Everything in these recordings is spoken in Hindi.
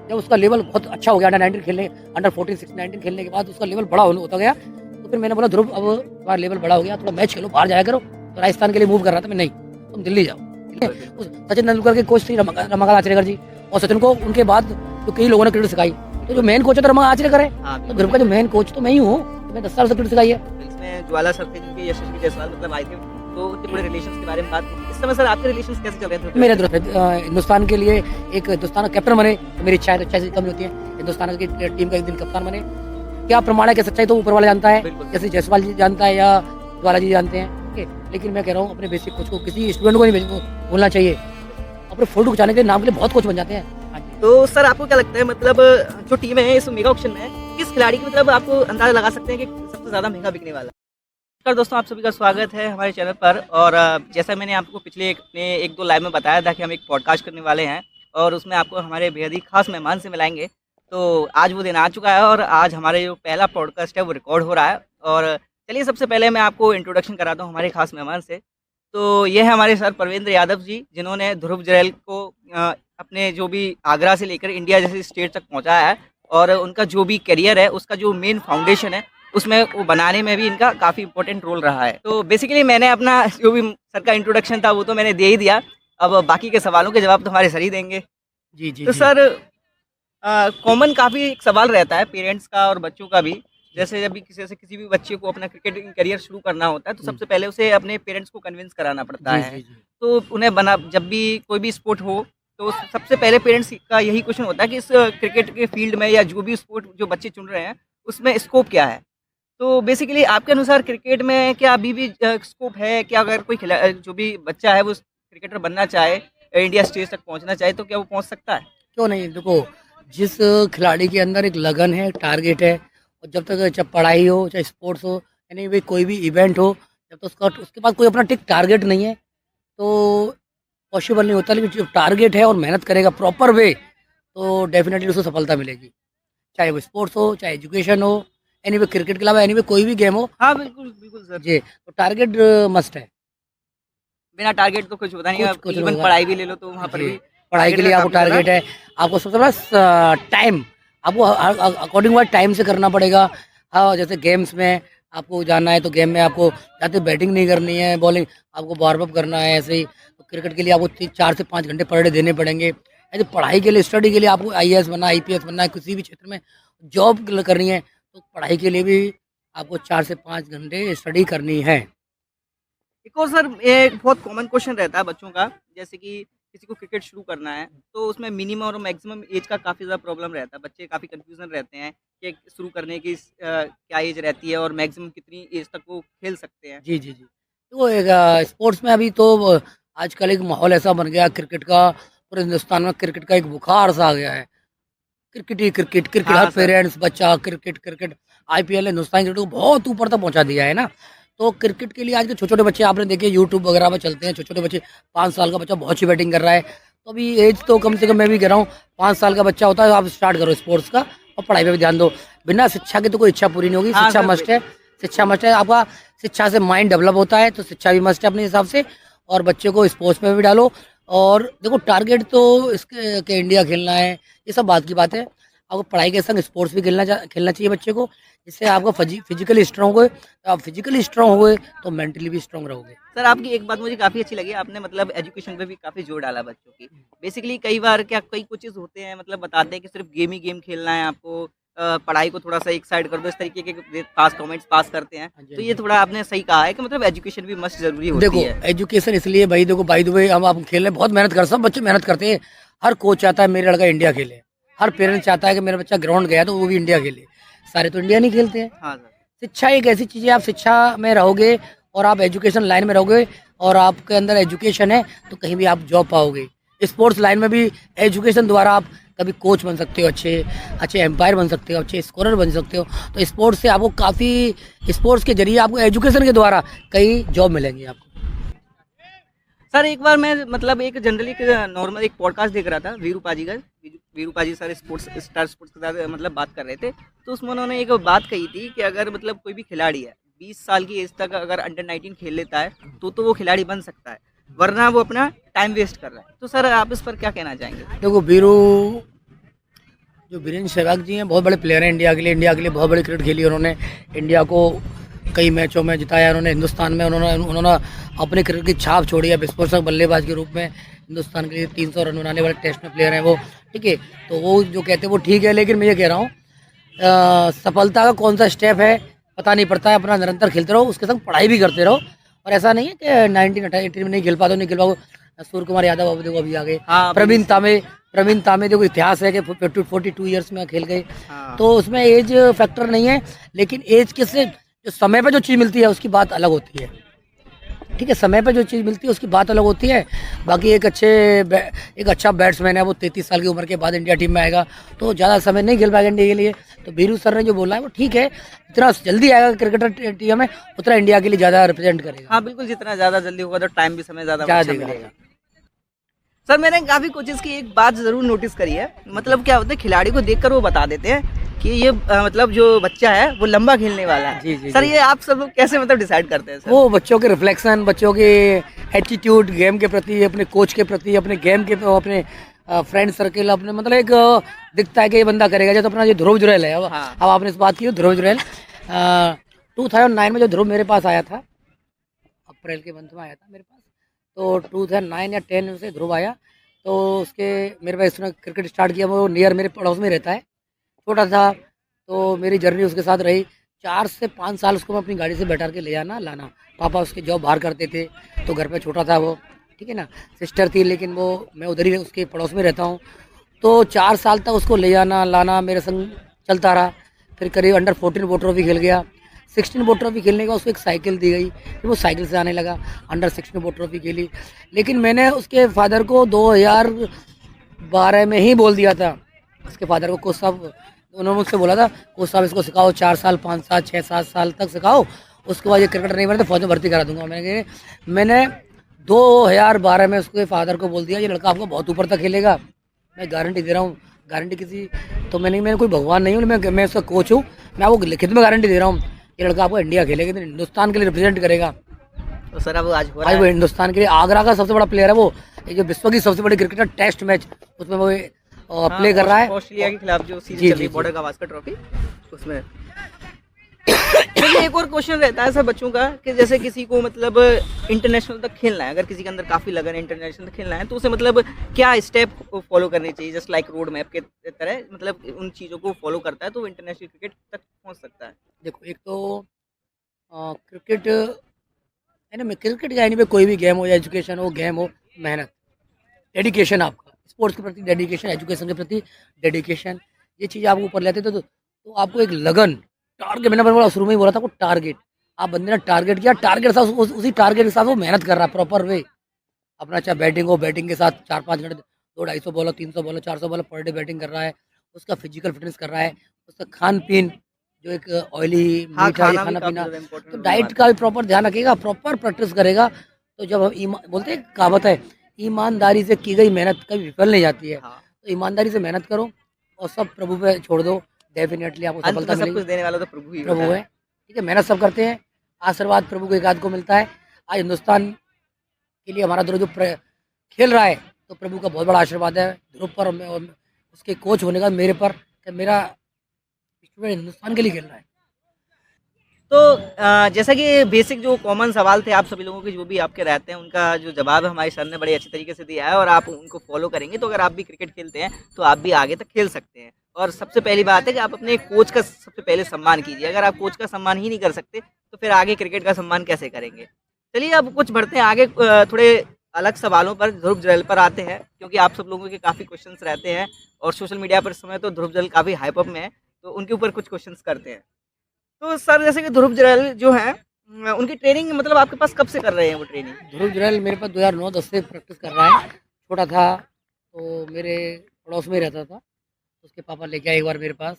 जब उसका लेवल बहुत अच्छा हो गया अंडर 19 खेलने, अंडर 14, 16, 19 खेलने के बाद उसका लेवल बड़ा होता गया, तो फिर मैंने बोला ध्रुव अब तुम्हारा लेवल बड़ा हो गया, थोड़ा मैच खेलो, बाहर जाया करो। तो राजस्थान के लिए मूव कर रहा था मैं, नहीं तुम दिल्ली जाओ। सचिन तेंदुलकर के कोच थे रमाकांत आचरेकर जी, और सचिन को उनके बाद तो कई लोगों ने क्रिकेट सिखाई, तो जो मेन कोच है तो रमाकांत आचरेकर है, तो ध्रुव का जो मेन कोच तो मैं ही हूँ, मैं 10 साल से क्रिकेट सिखाई है। इसमें ज्वाला सर थे जिनके यशस्वी जायसवाल मतलब आए थे, तो उनके पूरे रिलेशंस के बारे में बात की। इस समय सर आपके रिलेशंस कैसे चल रहे थे? मेरे हिंदुस्तान के लिए एक हिंदुस्तान का कैप्टन बने, तो मेरी इच्छा है, तो इच्छा से कम होती है, हिंदुस्तान की टीम का एक दिन कप्तान बने। क्या प्रमाण है, क्या सच्चाई तो ऊपर वाला जानता है, जैसे जायसवाल जी जानता है या ज्वाला जी जानते हैं, ठीक है। लेकिन मैं कह रहा हूँ अपने बेसिक कोच को किसी स्टूडेंट को नहीं भूलना चाहिए, अपने फोटो खिंचाने के नाम के लिए बहुत कोच बन जाते हैं। तो सर आपको क्या लगता है, मतलब जो टीम है इस मेगा ऑक्शन में किस खिलाड़ी की मतलब आपको अंदाजा लगा सकते हैं कि सबसे ज्यादा महंगा बिकने वाला? नमस्कार दोस्तों, आप सभी का स्वागत है हमारे चैनल पर। और जैसा मैंने आपको पिछले एक दो लाइव में बताया था कि हम एक पॉडकास्ट करने वाले हैं और उसमें आपको हमारे बेहद ही खास मेहमान से मिलाएंगे। तो आज वो दिन आ चुका है और आज हमारे जो पहला पॉडकास्ट है वो रिकॉर्ड हो रहा है। और चलिए सबसे पहले मैं आपको इंट्रोडक्शन कराता हूँ हमारे खास मेहमान से। तो ये है हमारे सर परवेंद्र यादव जी, जिन्होंने ध्रुव जरैल को अपने जो भी आगरा से लेकर इंडिया जैसी स्टेट तक पहुँचाया है, और उनका जो भी करियर है उसका जो मेन फाउंडेशन है उसमें वो बनाने में भी इनका काफ़ी इंपॉर्टेंट रोल रहा है। तो बेसिकली मैंने अपना जो भी सर का इंट्रोडक्शन था वो तो मैंने दे ही दिया, अब बाकी के सवालों के जवाब तो हमारे सर ही देंगे। जी जी तो जी। सर कॉमन काफ़ी एक सवाल रहता है पेरेंट्स का और बच्चों का भी, जैसे जब भी किसी भी बच्चे को अपना क्रिकेट करियर शुरू करना होता है तो सबसे पहले उसे अपने पेरेंट्स को कन्विंस कराना पड़ता जी है। जी जी। तो उन्हें बना जब भी कोई भी स्पोर्ट हो तो सबसे पहले पेरेंट्स का यही क्वेश्चन होता है कि इस क्रिकेट के फील्ड में या जो भी स्पोर्ट जो बच्चे चुन रहे हैं उसमें स्कोप क्या है। तो बेसिकली आपके अनुसार क्रिकेट में क्या अभी भी स्कोप है? क्या अगर कोई जो भी बच्चा है वो क्रिकेटर बनना चाहे, इंडिया स्टेज तक पहुंचना चाहे, तो क्या वो पहुंच सकता है? क्यों नहीं, देखो जिस खिलाड़ी के अंदर एक लगन है, टारगेट है, और जब तक चाहे पढ़ाई हो चाहे स्पोर्ट्स हो, यानी भाई कोई भी इवेंट हो, जब तक उसके पास कोई अपना टिक टारगेट नहीं है तो पॉसिबल नहीं होता। लेकिन जब टारगेट है और मेहनत करेगा प्रॉपर वे, तो डेफिनेटली उसको सफलता मिलेगी, चाहे वो स्पोर्ट्स हो चाहे एजुकेशन हो, एनी वे क्रिकेट के अलावा एनी वे कोई भी गेम हो। हाँ बिल्कुल बिल्कुल सर जी, तो टारगेट मस्ट है। बिना टारगेट तो कुछ होता नहीं है। कुछ इवन होगा पढ़ाई भी ले लो तो वहाँ पर जी, भी पढ़ाई के टारगेट लिए का आपको काफी ज्यादा टारगेट है, आपको सबसे बड़ा टाइम, आपको अकॉर्डिंग वाइज टाइम से करना पड़ेगा। हाँ, जैसे गेम्स में आपको जाना है तो गेम में आपको जाते बैटिंग नहीं करनी है, बॉलिंग आपको वार्म अप करना है, ऐसे ही तो क्रिकेट के लिए आपको 4 से 5 घंटे पर डे देने पड़ेंगे। ऐसे पढ़ाई के लिए, स्टडी के लिए आपको IAS बनना, IPS बनना है, किसी भी क्षेत्र में जॉब करनी है, तो पढ़ाई के लिए भी आपको 4 से 5 घंटे स्टडी करनी है। एक और सर एक बहुत कॉमन क्वेश्चन रहता है बच्चों का, जैसे कि किसी को क्रिकेट शुरू करना है तो उसमें मिनिमम और मैक्सिमम एज का काफ़ी ज़्यादा प्रॉब्लम रहता है। बच्चे काफ़ी कंफ्यूजन रहते हैं कि शुरू करने की क्या एज रहती है और मैक्सिमम कितनी एज तक वो खेल सकते हैं। जी, जी, जी। तो एक स्पोर्ट्स में अभी तो आजकल एक माहौल ऐसा बन गया क्रिकेट का, पूरे हिंदुस्तान में क्रिकेट का एक बुखार सा आ गया है। क्रिकेट ही क्रिकेट, क्रिकेट हर हाँ सर। पेरेंट्स बच्चा क्रिकेट, क्रिकेट। IPL हिंदुस्तानी क्रिकेट को बहुत ऊपर तक पहुँचा दिया है ना। तो क्रिकेट के लिए आज के छोटे-छोटे बच्चे आपने देखे यूट्यूब वगैरह पे चलते हैं, छोटे-छोटे बच्चे, 5 साल का बच्चा बहुत अच्छी बैटिंग कर रहा है। तो अभी एज तो कम से कम मैं भी कह रहा हूँ 5 साल का बच्चा होता है, आप स्टार्ट करो स्पोर्ट्स का और पढ़ाई पे भी ध्यान दो। बिना शिक्षा के तो कोई इच्छा पूरी नहीं होगी, हाँ शिक्षा सर मस्ट है। शिक्षा मस्ट है, आपका शिक्षा से माइंड डेवलप होता है, तो शिक्षा भी मस्ट है अपने हिसाब से, और बच्चे को स्पोर्ट्स में भी डालो। और देखो टारगेट तो इसके के इंडिया खेलना है, ये सब बात की बात है। आपको पढ़ाई के संग स्पोर्ट्स भी खेलना चाहिए बच्चे को, जिससे आपको फिजिकली स्ट्रांग होए। आप फिजिकली स्ट्रांग हुए तो मेंटली भी स्ट्रांग रहोगे। सर आपकी एक बात मुझे काफ़ी अच्छी लगी, आपने मतलब एजुकेशन पे भी काफ़ी जोर डाला बच्चों की। बेसिकली कई बार क्या कई कोचेज़ होते हैं मतलब बताते हैं कि सिर्फ गेम ही गेम खेलना है आपको, पढ़ाई को थोड़ा सा एक साइड कर दो, इस तरीके के पास कमेंट्स पास करते हैं। हाँ जी, तो हाँ ये जी। थोड़ा आपने सही कहा है कि मतलब एजुकेशन भी मस्ट ज़रूरी होती देखो है। एजुकेशन इसलिए भाई, देखो बाय द वे हम आप खेल रहे हैं, बहुत मेहनत कर, सब बच्चे मेहनत करते हैं। हर कोच चाहता है मेरा लड़का इंडिया खेले, हर पेरेंट चाहता है कि मेरा बच्चा ग्राउंड गया तो वो भी इंडिया खेले। सारे तो इंडिया नहीं खेलते हैं। हाँ सर। शिक्षा एक ऐसी चीज़ है, आप शिक्षा में रहोगे और आप एजुकेशन लाइन में रहोगे और आपके अंदर एजुकेशन है तो कहीं भी आप जॉब पाओगे। स्पोर्ट्स लाइन में भी एजुकेशन द्वारा आप कभी कोच बन सकते हो, अच्छे अच्छे एम्पायर बन सकते हो, अच्छे स्कोरर बन सकते हो। तो स्पोर्ट्स से आपको काफ़ी, स्पोर्ट्स के जरिए आपको एजुकेशन के द्वारा कई जॉब मिलेंगी आपको। सर एक बार मैं मतलब एक जनरली एक नॉर्मल एक पॉडकास्ट देख रहा था वीरू पाजी का। वीरू पाजी सर स्पोर्ट्स स्टार स्पोर्ट्स के साथ मतलब बात कर रहे थे, तो उसमें उन्होंने एक बात कही थी कि अगर मतलब कोई भी खिलाड़ी है 20 साल की एज तक अगर अंडर 19 खेल लेता है तो वो खिलाड़ी बन सकता है, वरना वो अपना टाइम वेस्ट कर रहा है। तो सर आप इस पर क्या कहना चाहेंगे? देखो वीरू जो वीरेंद्र सहवाग जी हैं बहुत बड़े प्लेयर हैं इंडिया के लिए बहुत बड़ी क्रिकेट खेली उन्होंने। इंडिया को कई मैचों में जिताया उन्होंने। हिंदुस्तान में उन्होंने उन्होंने अपने क्रिकेट की छाप छोड़ी है। विस्फोटक बल्लेबाज के रूप में हिंदुस्तान के लिए 300 रन बनाने वाले टेस्ट में प्लेयर हैं वो, ठीक है। तो वो जो कहते हैं वो ठीक है, लेकिन मैं ये कह रहा हूँ सफलता का कौन सा स्टेप है पता नहीं पड़ता है। अपना निरंतर खेलते रहो, उसके संग पढ़ाई भी करते रहो। और ऐसा नहीं है कि 1980 में नहीं खेल पाते, नहीं खेल पाओ। सूर्य कुमार यादव अब देखो अभी आ गए। हाँ, प्रवीण तामे देखो इतिहास है कि 42 ईयर्स में खेल गए। हाँ। तो उसमें एज फैक्टर नहीं है, लेकिन एज के से जो समय पे जो चीज़ मिलती है उसकी बात अलग होती है, ठीक है। समय पे जो चीज़ मिलती है उसकी बात अलग होती है। बाकी एक अच्छा बैट्समैन है, वो 33 साल की उम्र के बाद इंडिया टीम में आएगा तो ज़्यादा समय नहीं खेल पाएगा इंडिया के लिए। तो बीरू सर ने जो बोला है वो ठीक है, जितना जल्दी आएगा क्रिकेटर टीम में उतना इंडिया के लिए ज़्यादा रिप्रेजेंट करेगा। हाँ बिल्कुल, जितना ज़्यादा जल्दी होगा तो टाइम भी समय ज़्यादा ज़्यादा अच्छा देगा। मिलेगा। सर मैंने काफ़ी कोचेस की एक बात ज़रूर नोटिस करी है, मतलब क्या होता है खिलाड़ी को देखकर वो बता देते हैं कि ये मतलब जो बच्चा है वो लंबा खेलने वाला है। जी, जी, सर जी। ये आप सब लोग कैसे मतलब डिसाइड करते हैं सर? वो बच्चों के रिफ्लेक्शन, बच्चों के एटीट्यूड गेम के प्रति, अपने कोच के प्रति, अपने गेम के, अपने फ्रेंड सर्किल, अपने मतलब एक दिखता है कि ये बंदा करेगा। जैसे अपना ये ध्रुव जुरैल है। हाँ। अब आपने इस बात की, ध्रुव जुरैल 2009 में जो ध्रुव मेरे पास आया था, अप्रैल के मंथ में आया था मेरे पास, तो 2009 या 10 में से ध्रुव आया। तो उसके मेरे पास इसने क्रिकेट स्टार्ट किया। वो नियर मेरे पड़ोस में रहता है, छोटा था। तो मेरी जर्नी उसके साथ रही 4 से 5 साल। उसको मैं अपनी गाड़ी से बैठा के ले जाना लाना। पापा उसके जॉब बाहर करते थे तो घर पे छोटा था वो, ठीक है ना। सिस्टर थी लेकिन वो मैं उधर ही उसके पड़ोस में रहता हूँ। तो 4 साल तक उसको ले जाना लाना मेरे संग चलता रहा। फिर करीब अंडर 14 वो ट्रॉफी खेल गया। 16 वो ट्रॉफी खेलने के बाद उसको एक साइकिल दी गई, फिर वो साइकिल से आने लगा। अंडर 16 वो ट्रॉफी खेली। लेकिन मैंने उसके फादर को 2012 में ही बोल दिया था, उसके फादर को, कोच साहब, उन्होंने मुझसे बोला था कोच साहब इसको सिखाओ 4 साल 5 साल 6 7 साल तक सिखाओ, उसके बाद ये क्रिकेटर नहीं बने तो फौज में भर्ती करा दूंगा। मैंने 2012 में उसके फादर को बोल दिया ये लड़का आपको बहुत ऊपर तक खेलेगा, मैं गारंटी दे रहा हूँ। गारंटी किसी तो मैं कोई भगवान नहीं हूँ, मैं उसका कोच हूँ। मैं आपको लिखित में गारंटी दे रहा हूँ ये लड़का आपको इंडिया खेलेगा, हिंदुस्तान के लिए रिप्रेजेंट करेगा। तो सर अब आज हो रहा भाई है। वो हिंदुस्तान के लिए आगरा का सबसे बड़ा प्लेयर है। वो ये जो विश्व की सबसे बड़ी क्रिकेटर टेस्ट मैच उसमें वो हाँ, प्ले कर रहा है। ऑस्ट्रेलिया के खिलाफ जो सीरीज जी, चल रही जी, है जी। बॉर्डर गावस्कर ट्रॉफी उसमें। चलिए एक और क्वेश्चन रहता है सर बच्चों का कि जैसे किसी को मतलब इंटरनेशनल तक खेलना है, अगर किसी के अंदर काफ़ी लगन है इंटरनेशनल तक खेलना है तो उसे मतलब क्या स्टेप फॉलो करनी चाहिए, जस्ट लाइक रोड मैप के तरह, मतलब उन चीज़ों को फॉलो करता है तो वो इंटरनेशनल क्रिकेट तक पहुंच सकता है। देखो एक तो क्रिकेट है ना, क्रिकेट या यानी कोई भी गेम हो या एजुकेशन हो, गेम हो, मेहनत, डेडिकेशन, आपका स्पोर्ट्स के प्रति डेडिकेशन, एजुकेशन के प्रति डेडिकेशन, ये चीज़ आपको ऊपर लेते तो आपको एक लगन, टारगेट, मैंने बोला शुरू में ही बोला था, को टारगेट, आप बंदे ने टारगेट किया, टारगेट के साथ उसी टारगेट के साथ वो मेहनत कर रहा है प्रॉपर वे अपना, चाहे बैटिंग हो, बैटिंग के साथ 4-5 घंटे 200-250 ball 300 ball 400 ball per day batting कर रहा है, उसका फिजिकल फिटनेस कर रहा है, उसका खान पीन जो एक ऑयली हाँ, मीठा ये खाना भी खाना काफ़ी पीना, ज़्यादा इम्पोर्टेंट तो रोल डाइट निभाता का है। भी प्रॉपर ध्यान रखिएगा, प्रॉपर प्रैक्टिस करेगा। तो जब हम बोलते हैं कहावत है, ईमानदारी से की गई मेहनत कभी विफल नहीं जाती है। हाँ, तो ईमानदारी से मेहनत करो और सब प्रभु पे छोड़ दो, डेफिनेटली आपको अंत में सफलता सब मिलेगी। कुछ देने वाला तो प्रभु ही प्रभु होता है, है। ठीक है, मेहनत सब करते हैं, आशीर्वाद प्रभु को एक आध को मिलता है। आज हिंदुस्तान के लिए हमारा ध्रुव जो खेल रहा है तो प्रभु का बहुत बड़ा आशीर्वाद है ध्रुव पर और उसके कोच होने का मेरे पर, कि मेरा स्टूडेंट हिंदुस्तान के लिए खेल रहा है। तो जैसा कि बेसिक जो कॉमन सवाल थे आप सभी लोगों के जो भी आपके रहते हैं उनका जो जवाब है हमारे सर ने बड़े अच्छे तरीके से दिया है, और आप उनको फॉलो करेंगे तो अगर आप भी क्रिकेट खेलते हैं तो आप भी आगे तक खेल सकते हैं। और सबसे पहली बात है कि आप अपने कोच का सबसे पहले सम्मान कीजिए, अगर आप कोच का सम्मान ही नहीं कर सकते तो फिर आगे क्रिकेट का सम्मान कैसे करेंगे। चलिए अब कुछ बढ़ते हैं आगे, थोड़े अलग सवालों पर, ध्रुव जरैल पर आते हैं, क्योंकि आप सब लोगों के काफ़ी क्वेश्चंस रहते हैं और सोशल मीडिया पर इस समय तो ध्रुव जरैल काफ़ी हाइप अप में है, तो उनके ऊपर कुछ क्वेश्चंस करते हैं। तो सर जैसे कि ध्रुव जरैल जो हैं उनकी ट्रेनिंग मतलब आपके पास कब से कर रहे हैं वो ट्रेनिंग? ध्रुव जुरैल मेरे पास 2009-10 से प्रैक्टिस कर रहा है। छोटा था तो मेरे पड़ोस में ही रहता था, उसके पापा लेके आए एक बार मेरे पास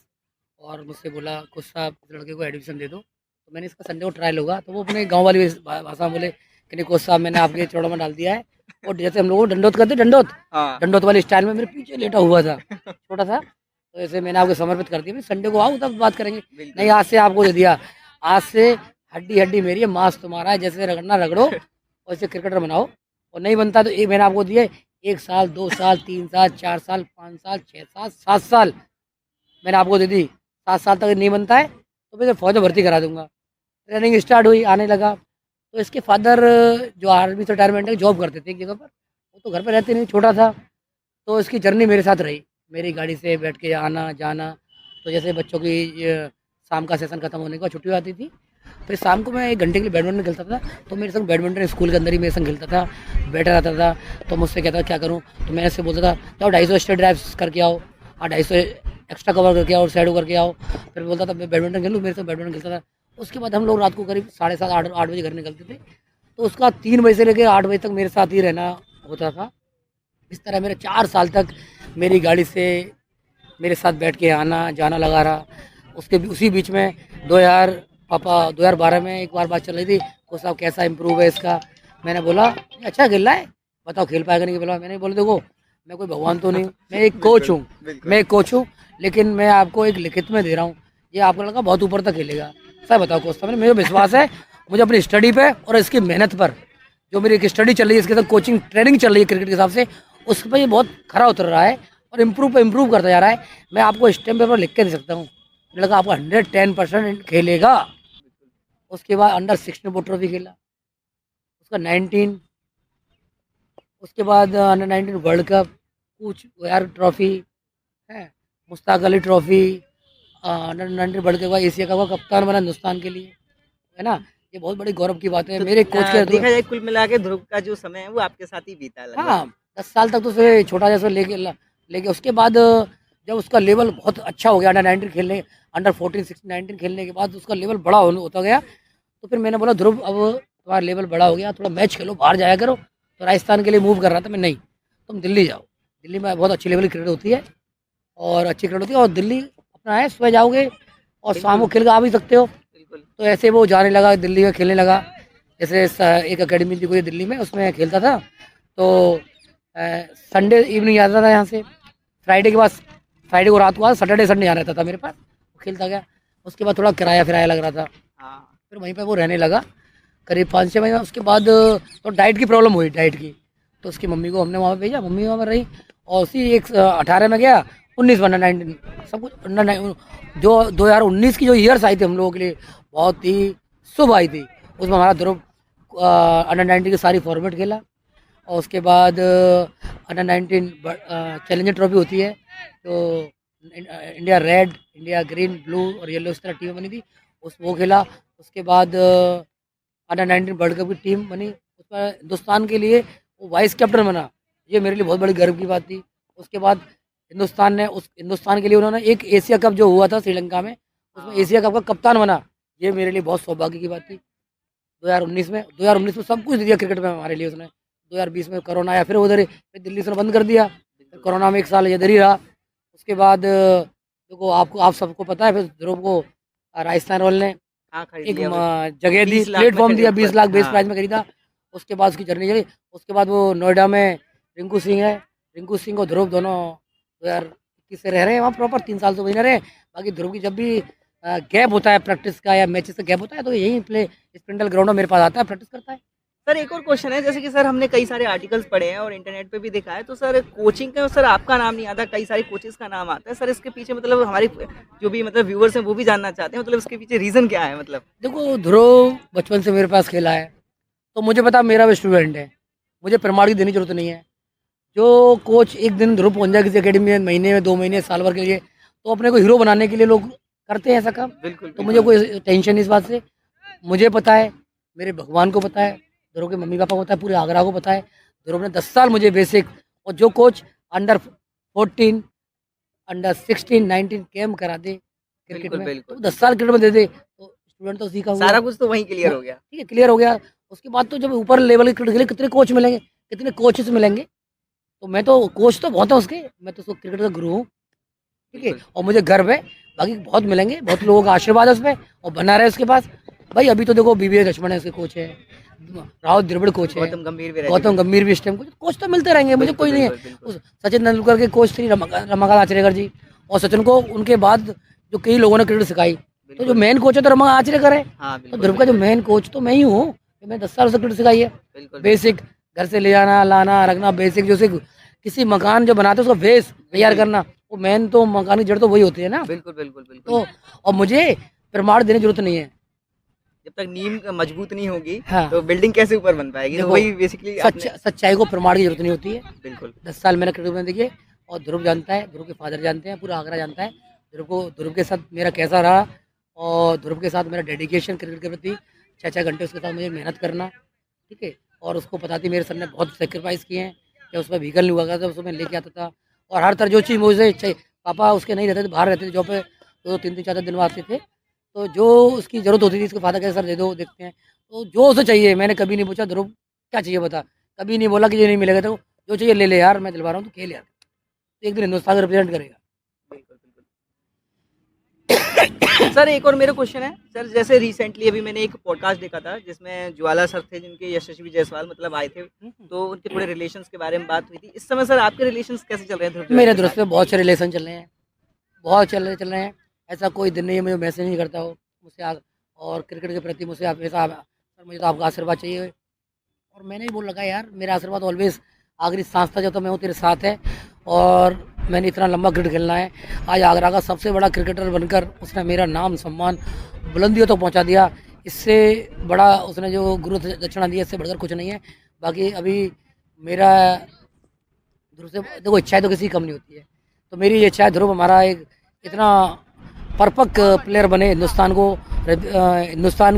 और मुझसे बोला कोच साहब इस लड़के को एडमिशन दे दो। तो मैंने इसका संडे को ट्रायल होगा तो वो अपने गांव वाली भाषा में बोले कि नहीं कोच साहब मैंने आपके चौड़ा में डाल दिया है। और जैसे हम लोग दंडोत करते, दंडोत हाँ, दंडोत वाली स्टाइल में मेरे पीछे लेटा हुआ था, छोटा था। तो ऐसे मैंने आपको समर्पित कर दिया, संडे को आओ तब बात करेंगे। बिल्कुल। नहीं, आज से आपको दे दिया, आज से हड्डी हड्डी मेरी है, मांस तुम्हारा है, जैसे रगड़ना रगड़ो वैसे क्रिकेटर बनाओ। और नहीं बनता तो एक मैंने आपको दिए 1 साल 2 साल 3 साल 4 साल 5 साल 6 साल 7 साल मैंने आपको दे दी, 7 साल तक नहीं बनता है तो मैं फौज में भर्ती करा दूंगा। ट्रेनिंग स्टार्ट हुई, आने लगा। तो इसके फादर जो आर्मी से रिटायरमेंट है, जॉब करते थे एक जगह पर, वो तो घर पर रहते नहीं, छोटा था। तो इसकी जर्नी मेरे साथ रही, मेरी गाड़ी से बैठ के आना जाना। तो जैसे बच्चों की शाम का सेशन खत्म होने के बाद छुट्टी आती थी, फिर शाम को मैं 1 घंटे के लिए बैडमिंटन खेलता था। तो मेरे संग बैडमिंटन स्कूल के अंदर ही मेरे संग खेलता था, बैठा रहता था। तो मुझसे कहता था क्या करूँ, तो मैं इससे बोलता था जाओ 250 स्ट्रेट ड्राइव्स करके आओ, 250 एक्स्ट्रा कवर करके आओ, साइड करके आओ। फिर बोलता था मैं बैडमिंटन खेलूँ, मेरे से बैडमिंटन खेलता था। उसके बाद हम लोग रात को करीब 7:30 8 बजे घर निकलते थे। तो उसका 3 बजे से लेकर 8 बजे तक मेरे साथ ही रहना होता था। इस तरह मेरे 4 साल तक मेरी गाड़ी से मेरे साथ बैठ के आना जाना लगा रहा। उसी बीच में 2012 में एक बार बात चल रही थी, कोच साहब कैसा इम्प्रूव है इसका। मैंने बोला "ये अच्छा खेल रहा है, बताओ खेल पाएगा नहीं बोला"। मैंने बोला देखो मैं कोई भगवान तो नहीं हूँ, मैं एक कोच हूँ, मैं एक कोच हूँ, लेकिन मैं आपको एक लिखित में दे रहा हूँ, ये आपको लगा बहुत ऊपर तक खेलेगा। सर बताओ कोच साहब, मुझे विश्वास है, मुझे अपनी स्टडी पे और इसकी मेहनत पर, जो मेरी एक स्टडी चल रही है, इसके साथ कोचिंग ट्रेनिंग चल रही है क्रिकेट के हिसाब से, उस पर ये बहुत खरा उतर रहा है और इम्प्रूव करता जा रहा है। मैं आपको स्टैम्प पेपर लिख के दे सकता हूँ, लड़का आपको 110% खेलेगा। उसके बाद अंडर 16 वो ट्रॉफी खेला, उसका 19, उसके बाद अंडर 19 वर्ल्ड कप, कुछ यार ट्रॉफी है, Mushtaq Ali trophy, under 19 world cup, Asia cup का कप्तान बना हिंदुस्तान के लिए, है ना। ये बहुत बड़ी गौरव की बात है तो मेरे कोच के। देखा जाए कुल मिला के ध्रुव का जो समय है वो आपके साथ ही बीता है लगभग। हाँ 10 साल तक तो उसे छोटा जैसा लेके उसके बाद जब उसका लेवल बहुत अच्छा हो गया, अंडर 19 खेलने, अंडर 14 16 19 खेलने के बाद उसका लेवल बड़ा होता गया। तो फिर मैंने बोला ध्रुव अब तुम्हारा लेवल बड़ा हो गया, थोड़ा मैच खेलो, बाहर जाया करो। तो राजस्थान के लिए मूव कर रहा था मैं, नहीं तुम दिल्ली जाओ, दिल्ली में बहुत अच्छी लेवल की क्रिकेट होती है और अच्छी क्रिकेट होती है, और दिल्ली अपना है, सुबह जाओगे और शाम को खेल कर आ भी सकते हो। बिल्कुल। तो ऐसे वो जाने लगा, दिल्ली में खेलने लगा। जैसे एक अकेडमी थी कोई दिल्ली में, उसमें खेलता था। तो संडे इवनिंग आता था यहाँ से, फ्राइडे के बाद, फ्राइडे को रात को आता, सैटरडे संडे यहाँ रहता था मेरे पास, वो खेलता गया। उसके बाद थोड़ा किराया लग रहा था, हाँ फिर वहीं पे वो रहने लगा करीब 5-6 महीना। उसके बाद तो डाइट की प्रॉब्लम हुई, डाइट की, तो उसकी मम्मी को हमने वहाँ पे भेजा, मम्मी वहाँ पर रही। और उसी 18 में गया, 19 अंडर 19 सब कुछ अंडर, जो 2019 की जो ईयर्स आई थी हम लोगों के लिए बहुत ही शुभ आई थी। उसमें हमारा ध्रुव अंडर 19 की सारी फॉर्मेट खेला। और उसके बाद अंडर 19 चैलेंजर ट्रॉफी होती है, तो India red, India green, blue और येलो इस तरह टीम बनी थी, वो खेला। उसके बाद अंडर 19 वर्ल्ड कप की टीम बनी, उसमें हिंदुस्तान के लिए वो वाइस कैप्टन बना, ये मेरे लिए बहुत बड़ी गर्व की बात थी। उसके बाद हिंदुस्तान के लिए उन्होंने एक एशिया कप जो हुआ था श्रीलंका में, उसमें एशिया कप का कप्तान बना, ये मेरे लिए बहुत सौभाग्य की बात थी। 2019 में सब कुछ दिया क्रिकेट में हमारे लिए उसने। 2020 में कोरोना आया, फिर उधर फिर दिल्ली से बंद कर दिया, फिर कोरोना में 1 साल इधर ही रहा। उसके बाद देखो आप सबको पता है, फिर ध्रुव को राजस्थान रॉयल ने हाँ खरीद एक लिया जगह दी, 20 लाख में प्लेटफॉर्म दिया, खरीदा 20 लाख बेस हाँ। प्राइस में खरीदा। उसके बाद उसकी जर्नी चली। उसके बाद वो नोएडा में रिंकू सिंह है, रिंकू सिंह और ध्रुव दोनों 2021 से रह रहे हैं वहाँ प्रॉपर, 3 साल से वहीं रह रहे हैं। बाकी ध्रुव की जब भी गैप होता है प्रैक्टिस का या मैचेस का गैप होता है, तो यहीं प्ले स्पिंडल ग्राउंड में मेरे पास आता है, प्रैक्टिस करता है। सर एक और क्वेश्चन है, जैसे कि सर हमने कई सारे आर्टिकल्स पढ़े हैं और इंटरनेट पे भी देखा है, तो सर कोचिंग का सर आपका नाम नहीं आता, कई सारे कोचेस का नाम आता है सर, इसके पीछे मतलब हमारी जो भी मतलब व्यूअर्स हैं वो भी जानना चाहते हैं, मतलब इसके पीछे रीज़न क्या है मतलब। देखो ध्रुव बचपन से मेरे पास खेला है, तो मुझे पता मेरा भी स्टूडेंट है, मुझे प्रमाण की देने की जरूरत नहीं है। जो कोच एक दिन ध्रुव पहुंच जाए किसी अकेडमी में, महीने में 2 महीने साल भर के लिए, तो अपने को हीरो बनाने के लिए लोग करते हैं ऐसा काम। बिल्कुल तो मुझे कोई टेंशन नहीं इस बात से, मुझे पता है, मेरे भगवान को पता है, ध्रुव के मम्मी पापा को पता है, पूरे आगरा को पता है। ध्रुव ने 10 साल मुझे बेसिक, और जो कोच अंडर 14 अंडर 16 19 कैम्प करा दे क्रिकेट बिल्कुल, में, बिल्कुल। तो 10 साल क्रिकेट में दे दे, तो स्टूडेंट तो सीखा हुआ सारा कुछ तो वहीं क्लियर हो गया। ठीक है, क्लियर हो गया। उसके बाद तो जब ऊपर लेवल के क्रिकेट के लिए कितने कोच मिलेंगे, कितने कोचेस मिलेंगे, तो मैं तो कोच तो बहुत है उसके, मैं तो उसको क्रिकेट का गुरु हूँ, ठीक है। और मुझे गर्व है, बाकी बहुत मिलेंगे, बहुत लोगों का आशीर्वाद है उस पर, और बना रहे उसके पास। भाई अभी तो देखो BBA लक्ष्मण है उसके कोच है, राहुल द्रविड़ कोच है, गौतम गंभीर भी इस टाइम कोच तो मिलते रहेंगे, मुझे कोई नहीं है। सचिन तेंदुलकर के कोच थे रमाकांत आचरेकर जी, और सचिन को उनके बाद जो कई लोगों ने क्रिकेट सिखाई, तो जो मेन कोच है तो रमाकांत आचरेकर है। तो ध्रुव का जो मेन कोच तो मैं ही हूँ, मैंने 10 साल से क्रिकेट सिखाई है, बेसिक घर से ले जाना लाना रखना, बेसिक जो किसी मकान जो बनाते हैं उसका बेस तैयार करना, वो तो मेन तो मकान की जड़ तो वही होती है ना। बिल्कुल बिल्कुल बिल्कुल। तो और मुझे प्रमाण देने की जरूरत नहीं है। जब तक नींव मजबूत नहीं होगी हाँ, तो बिल्डिंग कैसे ऊपर बन पाएगी, तो देखो वही बेसिकली आपने। सच्चाई को प्रमाण की जरूरत नहीं होती है। बिल्कुल 10 साल मैंने क्रिकेट में देखिए, और ध्रुव जानता है, ध्रुव के फादर जानते हैं, पूरा आगरा जानता है ध्रुव के साथ मेरा कैसा रहा, और ध्रुव के साथ मेरा डेडिकेशन क्रिकेट के प्रति, 6-6 घंटे उसके साथ मुझे मेहनत करना, ठीक है। और उसको पता थी मेरे सर ने बहुत सेक्रीफाइस किए हैं, कि उसमें व्हीकल नहीं हुआ करता, उसको मैं लेके आता था, और हर तरह जो चीज़ मुझे चाहिए, पापा उसके नहीं रहते थे, बाहर रहते थे जॉब पे, तो 3-3 4-4 दिन में आते थे, तो जो उसकी ज़रूरत होती थी उसके फादर कहते सर दे दो, देखते हैं, तो जो उसे चाहिए मैंने कभी नहीं पूछा ध्रुव क्या चाहिए बता, कभी नहीं बोला कि ये नहीं मिलेगा, तो जो चाहिए ले ले यार, मैं दिलवा रहा हूँ, तो खेल यार, तो एक दिन हिंदुस्तान को रिप्रेजेंट करेगा। बिल्कुल बिल्कुल। सर एक और मेरा क्वेश्चन है सर, जैसे रिसेंटली अभी मैंने एक पॉडकास्ट देखा था जिसमें ज्वाला सर थे, जिनके यशस्वी जायसवाल मतलब आए थे, तो उनके थोड़े रिलेशंस के बारे में बात हुई थी। इस समय सर आपके रिलेशंस कैसे चल रहे हैं ध्रुव मेरे के दोस्त साथ? में बहुत से रिलेशन चल रहे हैं, बहुत चल रहे हैं, ऐसा कोई दिन नहीं है मुझे मैसेज नहीं करता हो मुझसे और क्रिकेट के प्रति मुझसे हमेशा सर मुझे तो आपका आशीर्वाद चाहिए, और मैंने ही बोल रखा है यार मेरा आशीर्वाद ऑलवेज आखिरी सांस तक जब तक मैं हूँ तेरे साथ है, और मैंने इतना लंबा क्रिकेट खेलना है। आज आगरा का सबसे बड़ा क्रिकेटर बनकर उसने मेरा नाम सम्मान बुलंदियों तक तो पहुँचा दिया, इससे बड़ा उसने जो गुरु दक्षिणा दिया इससे बढ़कर कुछ नहीं है। बाकी अभी मेरा ध्रुव से देखो इच्छाएं तो किसी की कम नहीं होती है, तो मेरी ये इच्छा है ध्रुव हमारा एक इतना परफेक्ट प्लेयर बने, हिंदुस्तान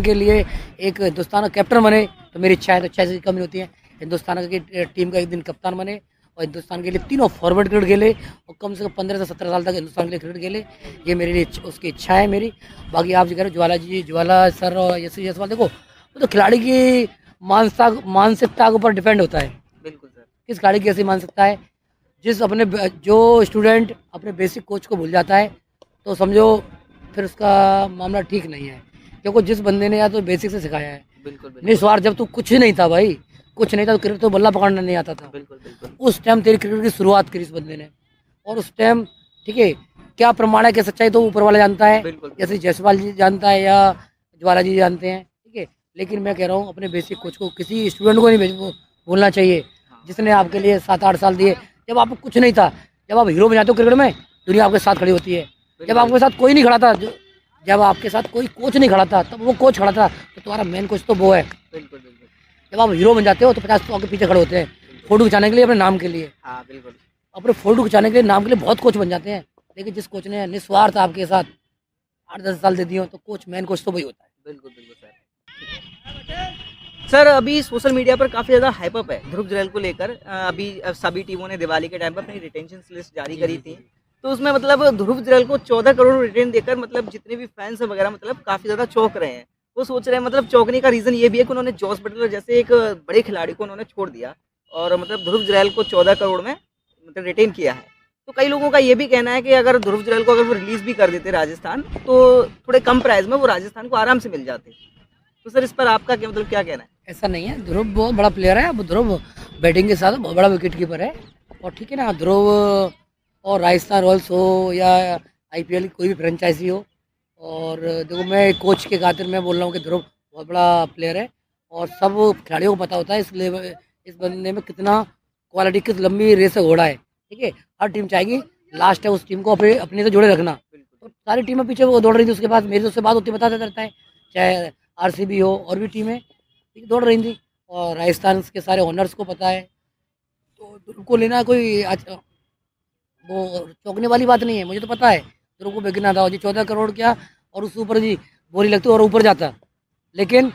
के लिए एक हिंदुस्तान का कैप्टन बने, तो मेरी इच्छा है, तो इच्छा से कम नहीं होती है। हिंदुस्तान की टीम का एक दिन कप्तान बने, और हिंदुस्तान के लिए तीनों फॉरवर्ड क्रिकेट खेले, और कम से कम 15 से 17 साल तक हिंदुस्तान के लिए क्रिकेट खेले, ये मेरे लिए उसकी इच्छा है मेरी। बाकी आप जो कह रहे हो ज्वाला सर और यशस्वी जायसवाल, देखो वो तो खिलाड़ी की मानसिकता के ऊपर डिपेंड होता है, बिल्कुल सर। किस खिलाड़ी की ऐसी मानसिकता है। जो स्टूडेंट अपने बेसिक कोच को भूल जाता है, तो समझो फिर उसका मामला ठीक नहीं है, क्योंकि जिस बंदे ने या तो बेसिक से सिखाया है। बिल्कुल बिल्कुल। निस्वार्थ, जब तू कुछ ही नहीं था भाई, कुछ नहीं था तो क्रिकेट तो बल्ला पकड़ना नहीं आता था, बिल्कुल बिल्कुल। उस टाइम तेरी क्रिकेट की शुरुआत करी इस बंदे ने, और उस टाइम ठीक है क्या प्रमाण है, क्या सच्चाई तो ऊपर वाला जानता है, बिल्कुल जैसे जायसवाल जी जानता है या ज्वाला जी जानते हैं, ठीक है। लेकिन मैं कह रहा हूँ अपने बेसिक कोच को किसी स्टूडेंट को नहीं भूलना चाहिए, जिसने आपके लिए 7-8 साल दिए, जब आपको कुछ नहीं था, जब आप हीरो बजाते हो क्रिकेट में, दुनिया आपके साथ खड़ी होती है। जब आपके साथ कोई नहीं खड़ा था, जब आपके साथ कोई कोच नहीं खड़ा था, तब वो कोच खड़ा था, तो तुम्हारा मेन कोच तो वो है। बिल्कुल बिल्कुल। जब आप हीरो बन जाते हो तो 50 आपके पीछे खड़े होते हैं, फोटो खिंचाने के लिए, अपने नाम के लिए, हाँ बिल्कुल। अपने फोटो खिंचाने के लिए, नाम के लिए बहुत कोच बन जाते हैं, लेकिन जिस कोच ने निस्वार्थ आपके साथ 8-10 साल दे दिए हो, तो कोच मेन कोच तो वही होता है। बिल्कुल बिल्कुल सर। सर अभी सोशल मीडिया पर काफ़ी ज़्यादा हाइप अप है ध्रुव जुरैल को लेकर। अभी सभी टीमों ने दिवाली के टाइम पर अपनी रिटेंशन लिस्ट जारी करी थी, तो उसमें मतलब ध्रुव जुरैल को 14 करोड़ रिटेन देकर मतलब जितने भी फैंस वगैरह मतलब काफ़ी ज़्यादा चौंक रहे हैं। वो सोच रहे हैं, मतलब चौंकने का रीज़न ये भी है कि उन्होंने जॉस बटलर जैसे एक बड़े खिलाड़ी को उन्होंने छोड़ दिया, और मतलब ध्रुव जुरैल को 14 करोड़ में मतलब रिटेन किया है। तो कई लोगों का ये भी कहना है कि अगर ध्रुव जुरैल को अगर वो रिलीज़ भी कर देते राजस्थान, तो थोड़े कम प्राइस में वो राजस्थान को आराम से मिल जाते। तो सर इस पर आपका क्या मतलब क्या कहना है? ऐसा नहीं है, ध्रुव बहुत बड़ा प्लेयर है, अब ध्रुव बैटिंग के साथ बहुत बड़ा विकेट कीपर है, और ठीक है ना, ध्रुव और राजस्थान रॉयल्स हो या आईपीएल की कोई भी फ्रेंचाइजी हो, और देखो मैं कोच के खातिर मैं बोल रहा हूँ कि ध्रुव बहुत बड़ा प्लेयर है, और सब खिलाड़ियों को पता होता है इस बंदे में कितना क्वालिटी, किस लंबी रेस से घोड़ा है, ठीक है। हर टीम चाहेगी लास्ट है उस टीम को अपने से जुड़े रखना, तो सारी टीमें पीछे वो दौड़ रही थी, उसके बाद मेरी तो उससे बात होती बताता रहता है, चाहे आरसीबी हो और भी टीमें दौड़ रही थी, और राजस्थान के सारे ओनर्स को पता है, तो उनको लेना कोई वो चौंकने वाली बात नहीं है, मुझे तो पता है ध्रुव को बिकना था जी, 14 करोड़ क्या, और उसके ऊपर जी बोली लगती और ऊपर जाता, लेकिन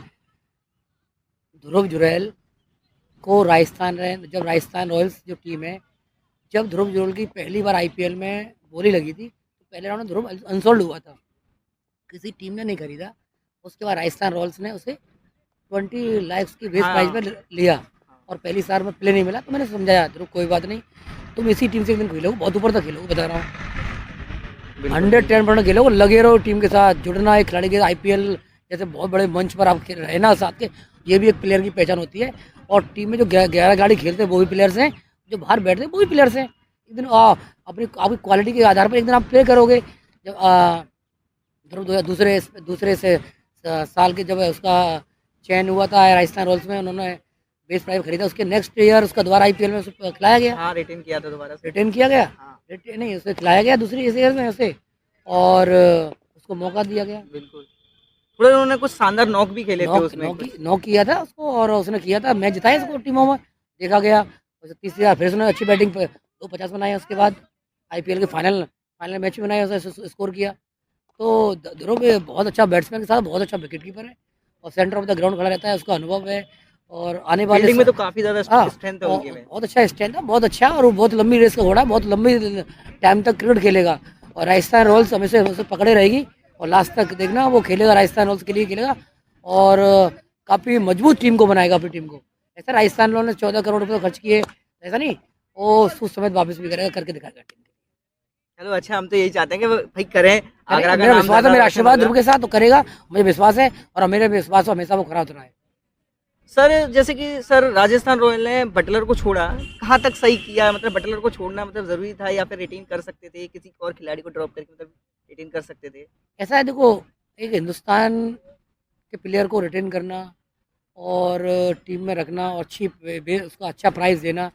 ध्रुव जुरैल को जब राजस्थान रॉयल्स जो टीम है, जब ध्रुव जुरैल की पहली बार आईपीएल में बोली लगी थी, तो पहले राउंड में ध्रुव अनसोल्ड हुआ था, किसी टीम ने नहीं खरीदा, उसके बाद राजस्थान रॉयल्स ने उसे 20 लाख की बेस प्राइस में लिया, और पहली साल में प्ले नहीं मिला, तो मैंने समझाया ध्रुव कोई बात नहीं, तुम इसी टीम से एक दिन खेलोगे, बहुत ऊपर तक खेलोगे, बता रहा हूँ 110% खेलोगे, लगे रहो टीम के साथ, जुड़ना एक खिलाड़ी के आईपीएल जैसे बहुत बड़े मंच पर आप रहना साथ के, ये भी एक प्लेयर की पहचान होती है, और टीम में जो 11 गाड़ी खेलते हैं वो भी प्लेयर्स हैं, जो बाहर बैठते हैं वो भी प्लेयर्स हैं, एक दिन अपनी आपकी क्वालिटी के आधार पर एक दिन आप प्ले करोगे। जब ध्रुव दूसरे से साल के जब उसका चयन हुआ था राजस्थान रॉयल्स में, उन्होंने बेस प्राइस खरीदा, उसके नेक्स्ट ईयर उसका दोबारा आईपीएल में उसे खिलाया गया, हाँ, रिटेन किया था दोबारा से। रिटेन किया गया, हाँ, रिटेन नहीं उसे खिलाया गया दूसरी इस ईयर में उसे, और उसको मौका दिया गया। बिल्कुल। थोड़े उन्होंने कुछ शानदार नॉक भी खेले थे नॉक उसमें नॉक कुछ। नॉक किया था उसको, और उसने किया था, मैच जिताया इसको टीमों में, देखा गया। उसे 30 फिर उसने अच्छी बैटिंग पे 250 बनाया, उसके बाद आईपीएल के फाइनल फाइनल मैच में बनाया, उसने स्कोर किया। तो ध्रुव भी बहुत अच्छा बैट्समैन के साथ बहुत अच्छा विकेट कीपर है, और सेंटर ऑफ द ग्राउंड खड़ा रहता है, उसका अनुभव है, और आने वाले फील्डिंग में तो काफ़ी ज़्यादा हाँ, स्ट्रेंथ है और उनके में। बहुत अच्छा स्टैंड है, बहुत अच्छा, और वो बहुत लंबी रेस का घोड़ा है, बहुत लंबी टाइम तक क्रिकेट खेलेगा, और राजस्थान रॉयल्स हमेशा उसे पकड़े रहेगी, और लास्ट तक देखना वो खेलेगा, राजस्थान रॉयल्स के लिए खेलेगा, और काफ़ी मजबूत टीम को बनाएगा अपनी टीम को। ऐसा राजस्थान रॉयल्स ने 14 करोड़ रुपये खर्च किए, ऐसा नहीं, वो सूद समेत वापस भी करेगा, करके दिखाएगा टीम। चलो अच्छा, हम तो यही चाहते हैं कि वो भाई करें, आगरा का मेरा नाम विश्वास है, ज़्यादा मेरा रोशन आशीर्वाद होगा। ध्रुव के साथ तो करेगा, मुझे विश्वास है, और मेरे विश्वास को हमेशा वो खरा उतरा है। सर जैसे कि सर राजस्थान रॉयल ने बटलर को छोड़ा, कहाँ तक सही किया? मतलब बटलर को छोड़ना मतलब ज़रूरी था या फिर रिटेन कर सकते थे? किसी और खिलाड़ी को ड्रॉप करके मतलब रिटेन कर सकते थे? ऐसा है, देखो, एक हिंदुस्तान के प्लेयर को रिटेन करना और टीम में रखना, और अच्छी उसको अच्छा प्राइस देना,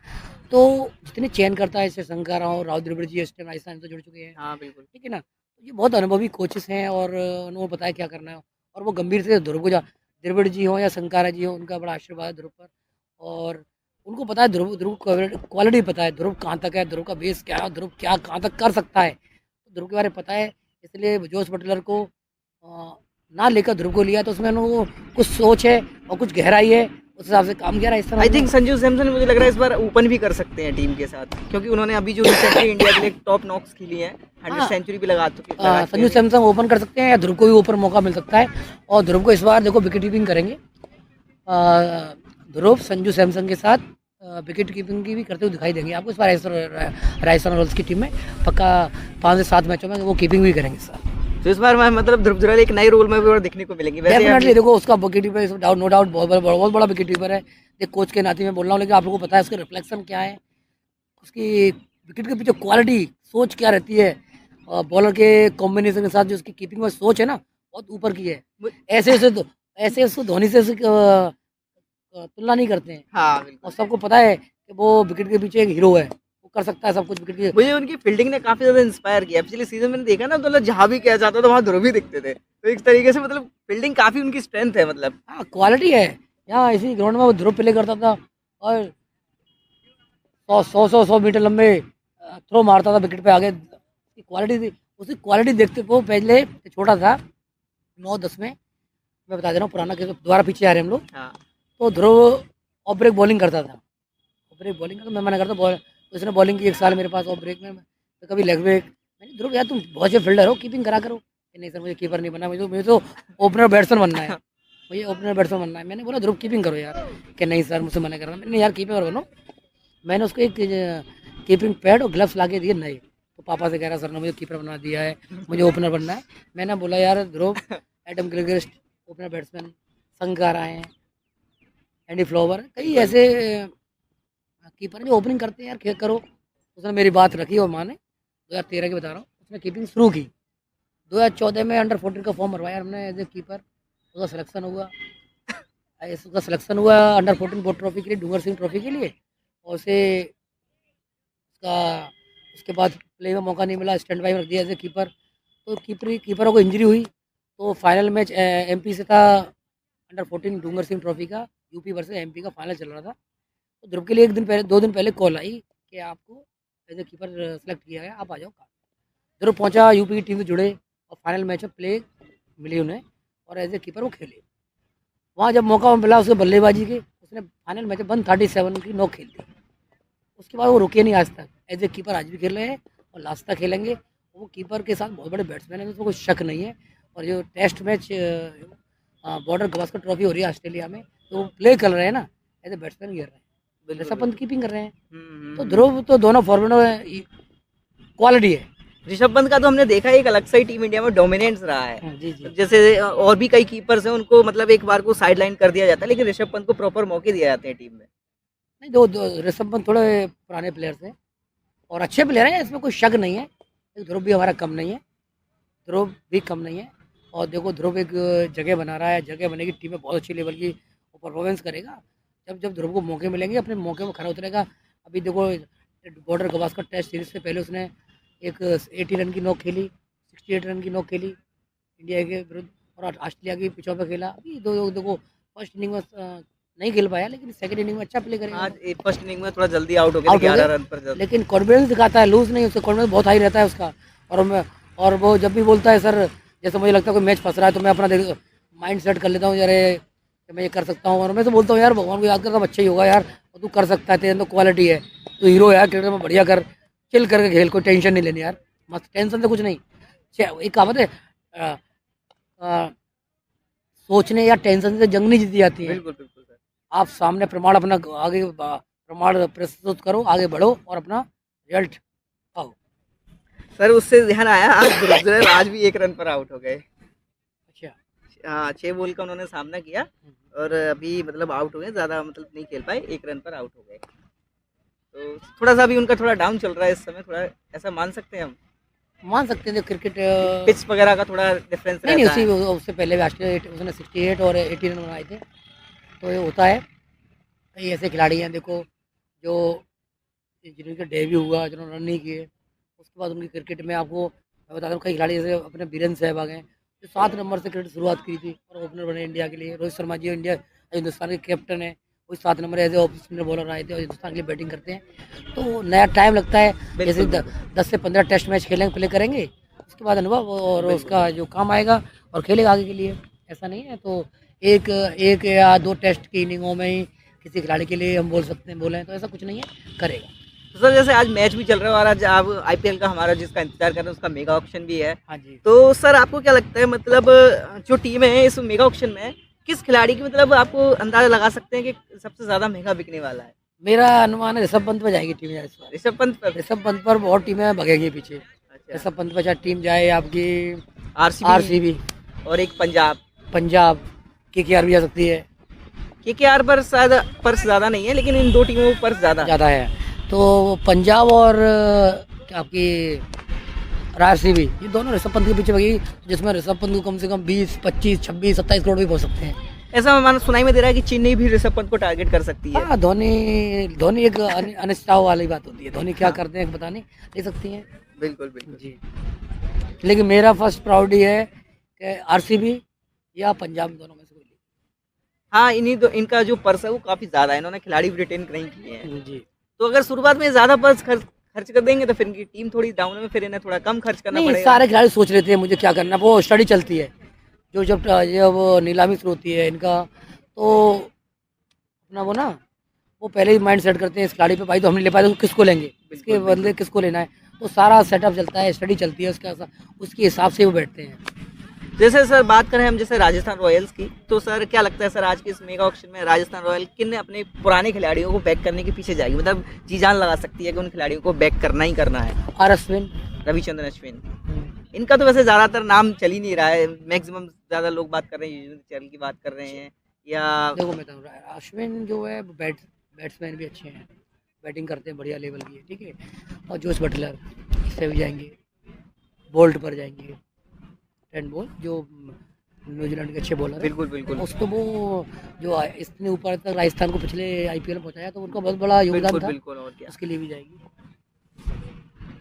तो जितने चयन करता है, जैसे शंकर राव, राव द्रविड़ जी इस टाइम राजस्थान से जुड़ चुके हैं, हाँ, बिल्कुल। ठीक है ना, तो ये बहुत अनुभवी कोचेस हैं, और उन्होंने पता है क्या करना है, और वो गंभीर से ध्रुव को द्रविड़ जी हो या शंकारा जी हो, उनका बड़ा आशीर्वाद है ध्रुव पर, और उनको पता है ध्रुव ध्रुव क्वालिटी पता है, ध्रुव कहाँ तक है, ध्रुव का बेस क्या है, ध्रुव क्या कहाँ तक कर सकता है, तो ध्रुव के बारे में पता है, इसलिए जोश बटलर को ना लेकर ध्रुव को लिया, तो उसमें उनको कुछ सोच है और कुछ गहराई है, उस हिसाब से काम किया राजस्थान आई में। थिंक संजू सैमसन मुझे लग रहा है इस बार ओपन भी कर सकते हैं टीम के साथ, क्योंकि उन्होंने अभी जो रिसेंटली इंडिया के लिए टॉप नॉक्स खेली हैं, 100 हाँ, सेंचुरी भी लगा चुके संजू हैं। सैमसन ओपन कर सकते हैं, या ध्रुव को भी ओपन मौका मिल सकता है, और ध्रुव को इस बार देखो विकेट कीपिंग करेंगे, ध्रुव संजू सैमसन के साथ विकेट कीपिंग की भी करते हुए दिखाई देंगे आपको इस बार राजस्थान रॉयल्स की टीम में, पक्का 5 से 7 मैचों में वो कीपिंग भी करेंगे सर। तो इस बार मैं मतलब ध्रुव जुरैल एक नए रोल में भी और दिखने को मिलेंगे वैसे डेफिनेटली देखो, उसका wicket keeper doubt no doubt बहुत बड़ा विकेट कीपर है, एक कोच के नाते मैं बोल रहा हूँ, लेकिन आप लोगों को पता है उसके रिफ्लेक्शन क्या है, उसकी विकेट के पीछे क्वालिटी, सोच क्या रहती है, बॉलर के कॉम्बिनेशन के साथ जो उसकी कीपिंग में सोच है ना, बहुत ऊपर की है। ऐसे ऐसे ऐसे उसको धोनी से तुलना नहीं करते हैं, हाँ, बिल्कुल। और सबको पता है कि वो विकेट के पीछे एक हीरो है, वो कर सकता है सब कुछ विकेट के। मुझे उनकी फील्डिंग ने काफ़ी ज़्यादा इंस्पायर किया। पिछले सीज़न मैंने देखा ना, तो मतलब जहाँ भी किया जाता था वहाँ ध्रुव ही दिखते थे। तो एक तरीके से मतलब फील्डिंग काफ़ी उनकी स्ट्रेंथ है मतलब। हाँ, क्वालिटी है, यहाँ इसी ग्राउंड में वो ध्रुव प्ले करता था, और 100 मीटर लंबे थ्रो मारता था विकेट पे आगे, उसकी क्वालिटी थी, उसकी क्वालिटी देखते वो पहले छोटा था 9-10 में, मैं बता दे रहा हूँ पुराना केस, दोबारा पीछे आ रहे हैं हम लोग, हाँ, तो ध्रुव ऑफ ब्रेक बॉलिंग करता था, ऑफ ब्रेक बॉलिंग करता, मैं मना करता बॉल, उसने बॉलिंग की 1 साल मेरे पास ऑफ ब्रेक में, तो कभी लेग ब्रेक, मैंने ध्रुव यार तुम बहुत अच्छे फील्डर हो, कीपिंग करा करो, कि नहीं सर मुझे कीपर नहीं बनना, मुझे तो ओपनर बैट्समैन बनना है, मुझे ओपनर बैट्समैन बनना है, मैंने बोला ध्रुव कीपिंग करो यार, कि नहीं सर मुझसे मना कर रहा, मैंने यार कीपिंग बनो, मैंने उसको एक कीपिंग पैड और ग्लव्स ला के दिए नए, तो पापा से कह रहा सर ने मुझे कीपर बना दिया है, मुझे ओपनर बनना है, मैंने बोला यार ध्रुव, एडम गिलक्रिस्ट ओपनर बैट्समैन, संगार आए हैं, एंडी फ्लावर, कई ऐसे कीपर जो ओपनिंग करते हैं यार, खेल करो, उसने मेरी बात रखी, और माने 2013 की बता रहा हूँ, उसने कीपिंग शुरू की, 2014 में अंडर 14 का फॉर्म भरवाया हमने एज ए कीपर, उसका सिलेक्शन हुआ, उसका सिलेक्शन हुआ अंडर 14 बोर्ड ट्रॉफी के लिए, डूंगर सिंह ट्रॉफी के लिए, और उसे उसका उसके बाद प्ले में मौका नहीं मिला, स्टैंड बाई में रख दिया एज ए कीपर, तो कीपरों को इंजरी हुई, तो फाइनल मैच एमपी से था, अंडर 14 डूंगर सिंह ट्रॉफी का, यूपी वर्सेस एमपी का फाइनल चल रहा था, तो ध्रुव के लिए 2 दिन पहले कॉल आई कि आपको एज ए कीपर सेलेक्ट किया गया, आप आ जाओ। ध्रुव पहुंचा, यूपी की टीम से जुड़े, और फाइनल मैच में प्ले मिली उन्हें, और एज ए कीपर वो खेले, वहाँ जब मौका मिला उसके बल्लेबाजी के, उसने फाइनल मैच में 137 की नॉक खेल दी, उसके बाद वो रुके नहीं आज तक, एज ए कीपर आज भी खेल रहे हैं, और लास्ट तक खेलेंगे, वो कीपर के साथ बहुत बड़े बैट्समैन हैं, उसमें कोई शक नहीं है, और जो test match Border Gavaskar trophy हो रही है ऑस्ट्रेलिया में, तो वो प्ले कर रहे हैं ना, एज ए बैट्समैन खेल रहे हैं, ऋषभ पंत कीपिंग कर रहे हैं, तो ध्रुव तो दोनों फॉर्मेट में क्वालिटी है। ऋषभ पंत का तो हमने देखा एक अलग सा ही टीम इंडिया में डोमिनेंस रहा है। जी जी, जैसे और भी कई कीपर्स हैं, उनको मतलब एक बार को साइड लाइन कर दिया जाता है, लेकिन ऋषभ पंत को प्रॉपर मौके दिए जाते हैं टीम में। नहीं ऋषभ पंत थोड़े पुराने प्लेयर्स हैं, और अच्छे प्लेयर हैं, इसमें कोई शक नहीं है, ध्रुव भी हमारा कम नहीं है, ध्रुव भी कम नहीं है, और देखो ध्रुव एक जगह बना रहा है, जगह बनेगी टीम में बहुत अच्छी लेवल की वो परफॉर्मेंस करेगा, जब जब ध्रुव को मौके मिलेंगे अपने मौके पर खरा उतरेगा। अभी देखो बॉर्डर गवास्कर टेस्ट सीरीज से पहले उसने एक 80 रन की नॉक खेली, 68 रन की नॉक खेली इंडिया के विरुद्ध, और ऑस्ट्रेलिया की पिचों पे खेला। अभी दो देखो फर्स्ट इनिंग में नहीं खेल पाया, लेकिन सेकंड इनिंग में अच्छा प्ले करेगा। आज फर्स्ट इनिंग में थोड़ा जल्दी आउट हो गया, आउट हो 11 गए, रन पर जल्दी। लेकिन कॉन्फिडेंस दिखाता है, लूज नहीं, उसका कॉन्फिडेंस बहुत हाई रहता है उसका। और वो जब भी बोलता है सर, जैसे मुझे लगता है कोई मैच फंस रहा है तो मैं अपना माइंड सेट कर लेता हूँ, यार कि मैं ये कर सकता हूँ। और मैं तो बोलता हूँ यार भगवान को याद करता अच्छा ही होगा यार, और तू कर सकता है, तेरे अंदर क्वालिटी है, तू हीरो है यार, क्रिकेट में बढ़िया कर, चिल करके खेल, कोई टेंशन नहीं लेनी यार, मस्त, टेंशन से कुछ नहीं। एक कहावत है, अ, अ, सोचने या टेंशन से जंग नहीं जीती जाती है। बिल्कुल बिल्कुल सर। आप सामने प्रमाण अपना आगे प्रमाण प्रस्तुत करो, आगे बढ़ो और अपना रिजल्ट पाओ। सर उससे ध्यान आया, आज ध्रुव आज भी 1 रन पर आउट हो गए। अच्छा। हाँ, 6 बॉल का उन्होंने सामना किया और अभी मतलब आउट हो गए, ज़्यादा मतलब नहीं खेल पाए, 1 रन पर आउट हो गए। तो थोड़ा सा अभी उनका थोड़ा डाउन चल रहा है इस समय, थोड़ा ऐसा मान सकते हैं हम, मान सकते हैं जो क्रिकेट पिच वगैरह का थोड़ा डिफरेंस नहीं रहता है। उससे पहले भी ऑस्ट्रेलिया उसने 68 और 80 रन बनाए थे, तो ये होता है। कई ऐसे खिलाड़ी हैं देखो जो जिनका डेब्यू हुआ, जिन्होंने रन नहीं किए, उसके बाद उनकी क्रिकेट में आपको मैं बता दूँ, कई खिलाड़ी जैसे अपने वीरेंद्र सहवाग हैं, जो 7 नंबर से क्रिकेट शुरुआत की थी और ओपनर बने इंडिया के लिए। रोहित शर्मा जी इंडिया हिंदुस्तान के कैप्टन है, वो 7 number as a off spinner bowler आए थे और हिंदुस्तान के लिए बैटिंग करते हैं। तो नया टाइम लगता है, जैसे 10 से 15 टेस्ट मैच खेलेंगे, प्ले करेंगे, उसके बाद अनुभव और उसका जो काम आएगा और खेलेगा आगे के लिए। ऐसा नहीं है तो एक या 2 टेस्ट की इनिंगों में ही किसी खिलाड़ी के लिए हम बोलें तो ऐसा कुछ नहीं है, करेगा। तो सर जैसे आज मैच भी चल रहा है और आज आप आईपीएल का हमारा जिसका इंतजार कर रहे हैं उसका मेगा ऑक्शन भी है, हाँ जी। तो सर आपको क्या लगता है मतलब जो टीम है इस मेगा ऑक्शन में किस खिलाड़ी की मतलब आपको अंदाजा लगा सकते हैं कि सबसे ज्यादा महंगा बिकने वाला है? मेरा अनुमान है ऋषभ पंत पे जाएगी टीम इस बार। ऋषभ पंत पर? ऋषभ पंत पर बहुत टीमें भगेंगी पीछे। अच्छा, ऋषभ पंत पर चाहे टीम जाए आपकी आरसीबी और एक पंजाब केकेआर भी जा सकती है, केकेआर पर शायद पर्स ज्यादा नहीं है, लेकिन इन 2 टीमों पर पर्स ज्यादा है। तो पंजाब और आपकी आरसीबी, ये दोनों ऋषभ पंत के पीछे भगेगी, जिसमें ऋषभ पंत को कम से कम 20, 25, 26, 27 करोड़ भी पहुंच सकते हैं। ऐसा मैंने सुनाई में दे रहा है कि चेन्नई भी ऋषभ पंत को टारगेट कर सकती है। हाँ, धोनी एक अनिश्चितता वाली बात होती है, धोनी क्या करते हैं पता नहीं, ले सकती हैं। बिल्कुल बिल्कुल जी, लेकिन मेरा फर्स्ट प्रायोरिटी है कि आरसीबी या पंजाब, दोनों में से कोई। हाँ, इनका जो पर्स है वो काफी ज्यादा है, इन्होंने खिलाड़ी भी रिटेन नहीं किए हैं। जी, तो अगर शुरुआत में ज्यादा पर्स खर्च कर देंगे तो फिर इनकी टीम थोड़ी डाउन में, फिर इन्हें थोड़ा कम खर्च करना नहीं, पड़ेगा। सारे खिलाड़ी सोच लेते हैं मुझे क्या करना, वो स्टडी चलती है। जब नीलामी शुरू होती है इनका, तो अपना वो पहले ही माइंड सेट करते हैं इस खिलाड़ी पे, भाई तो हम नहीं ले पाए तो किसको लेंगे, इसके बदले किसको लेना है, तो सारा सेटअप चलता है, स्टडी चलती है, उसके हिसाब से वो बैठते हैं। जैसे सर बात करें हम जैसे राजस्थान रॉयल्स की, तो सर क्या लगता है सर आज के इस मेगा ऑक्शन में राजस्थान रॉयल किन अपने पुराने खिलाड़ियों को बैक करने के पीछे जाएगी, मतलब जी जान लगा सकती है कि उन खिलाड़ियों को बैक करना ही करना है? आर अश्विन, रविचंद्रन अश्विन, इनका तो वैसे ज्यादातर नाम चल ही नहीं रहा है, मैक्सिमम ज्यादा लोग बात कर रहे हैं युजवेंद्र चहल की बात कर रहे हैं, या देखो मैं बताऊँ, अश्विन जो है बैट्समैन भी अच्छे हैं, बैटिंग करते हैं, बढ़िया लेवल की है, ठीक है। और जोस बटलर, इससे भी जाएंगे, बोल्ट पर जाएंगे, टेंट बोल्ट जो न्यूजीलैंड के अच्छे बॉलर। बिल्कुल बिल्कुल उसको वो जो इतने ऊपर तक राजस्थान को पिछले आईपीएल में पहुंचाया, तो उनका बहुत बड़ा योगदान था, बिल्कुल, और क्या, उसके लिए भी जाएगी।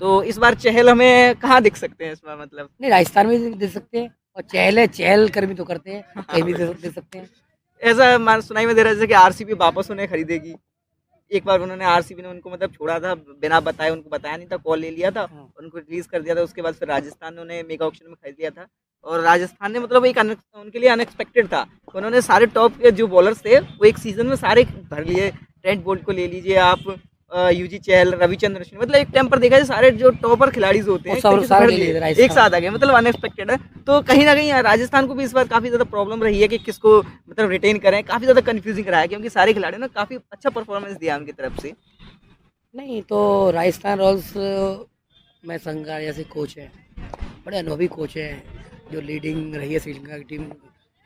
तो इस बार चहल हमें कहाँ दिख सकते हैं इस बार, मतलब नहीं, राजस्थान में भी दे सकते हैं, और चहल कर भी तो करते हैं, कहीं भी दे सकते हैं। ऐसा मान सुनाई में दे रहा है जैसे कि आरसीबी वापस उन्हें खरीदेगी। एक बार उन्होंने आरसीबी ने उनको मतलब छोड़ा था बिना बताए, उनको बताया नहीं था, कॉल ले लिया था, उनको रिलीज कर दिया था, उसके बाद फिर राजस्थान ने उन्हें मेगा ऑक्शन में खरीद लिया था। और राजस्थान ने मतलब एक उनके लिए अनएक्सपेक्टेड था, उन्होंने सारे टॉप के जो बॉलर्स थे वो एक सीजन में सारे भर लिए, ट्रेंट बोल्ट को ले लीजिए आप, यूजी चहल, रविचंद्र अश्विन, मतलब एक टाइम पर देखा जाए सारे जो टॉपर खिलाड़ी होते हैं एक साथ आ गए, मतलब अनएक्सपेक्टेड है। तो कहीं ना कहीं राजस्थान को भी इस बार काफी ज्यादा प्रॉब्लम रही है कि किसको मतलब रिटेन करें, काफी ज्यादा कंफ्यूजिंग रहा है, क्योंकि सारे खिलाड़ियों ने काफी अच्छा परफॉर्मेंस दिया उनकी तरफ से। नहीं तो राजस्थान रॉयल्स में संगार जैसे कोच हैं, बड़े अनुभवी कोच हैं, जो लीडिंग रही है श्रीलंका की टीम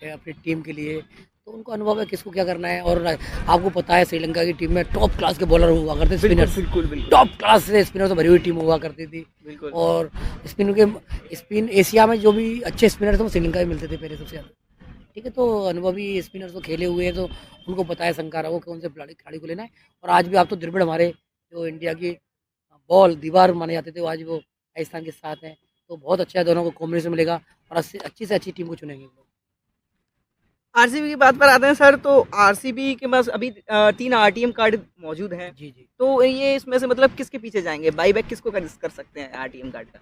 अपनी टीम के लिए, तो उनको अनुभव है किसको क्या करना है। और आपको पता है श्रीलंका की टीम में टॉप क्लास के बॉलर हुआ करते, स्पिनर्स, बिल्कुल टॉप क्लास से स्पिनर से भरी हुई टीम हुआ करती थी, बिल्कुल। और स्पिन एशिया में जो भी अच्छे स्पिनर थे वो श्रीलंका में मिलते थे पहले सबसे ज़्यादा। ठीक है, तो अनुभवी स्पिनर्स तो खेले हुए हैं, तो उनको पता है संकारा को कौन से खिलाड़ी को लेना है। और आज भी आप तो द्रविड़ हमारे जो इंडिया की बॉल दीवार माने जाते थे, वो आज वो राजस्थान के साथ हैं, तो बहुत अच्छा है, दोनों को कॉम्बिनेशन मिलेगा और अच्छी से अच्छी टीम को चुनेंगे लोग। आरसीबी की बात पर आते हैं सर, तो आरसीबी के पास अभी 3 आरटीएम कार्ड मौजूद हैं। जी जी। तो ये इसमें से मतलब किसके पीछे जाएंगे, बाई बैक किसको कर सकते हैं आरटीएम कार्ड का?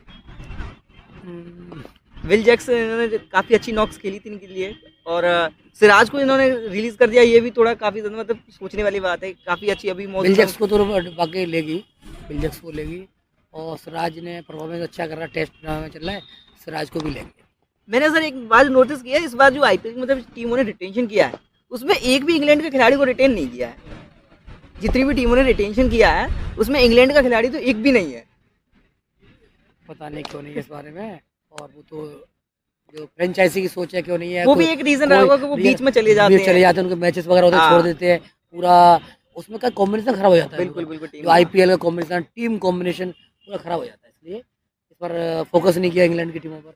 विल जैक्स इन्होंने काफ़ी अच्छी नॉक्स खेली थी इनके लिए, और सिराज को इन्होंने रिलीज कर दिया, ये भी थोड़ा काफ़ी ज़्यादा मतलब सोचने वाली बात है। काफ़ी अच्छी अभी विल जैक्स को तो बाकी लेगी, विल जैक्स को लेगी, और सिराज ने परफॉर्मेंस अच्छा कर रहा है, टेस्ट में चल रहा है, सिराज को भी लेंगे। मैंने सर एक बात नोटिस किया है, इस बार जो आईपीएल मतलब टीमों ने रिटेंशन किया है, उसमें एक भी इंग्लैंड के खिलाड़ी को रिटेन नहीं किया है। जितनी भी टीमों ने रिटेंशन किया है उसमें इंग्लैंड का खिलाड़ी तो एक भी नहीं है। पता नहीं क्यों नहीं है इस बारे में, और वो तो जो फ्रेंचाइजी की सोच है क्यों नहीं है, वो भी एक रीजन रहा होगा कि वो बीच में चले जाते हैं, उनके मैचेस वगैरह होते हैं, हाँ। छोड़ देते हैं, पूरा उसमें का कॉम्बिनेशन खराब हो जाता है। बिल्कुल बिल्कुल टीम जो आईपीएल का कॉम्बिनेशन, टीम कॉम्बिनेशन पूरा खराब हो जाता है, इसलिए इस पर फोकस नहीं किया इंग्लैंड की टीमों पर।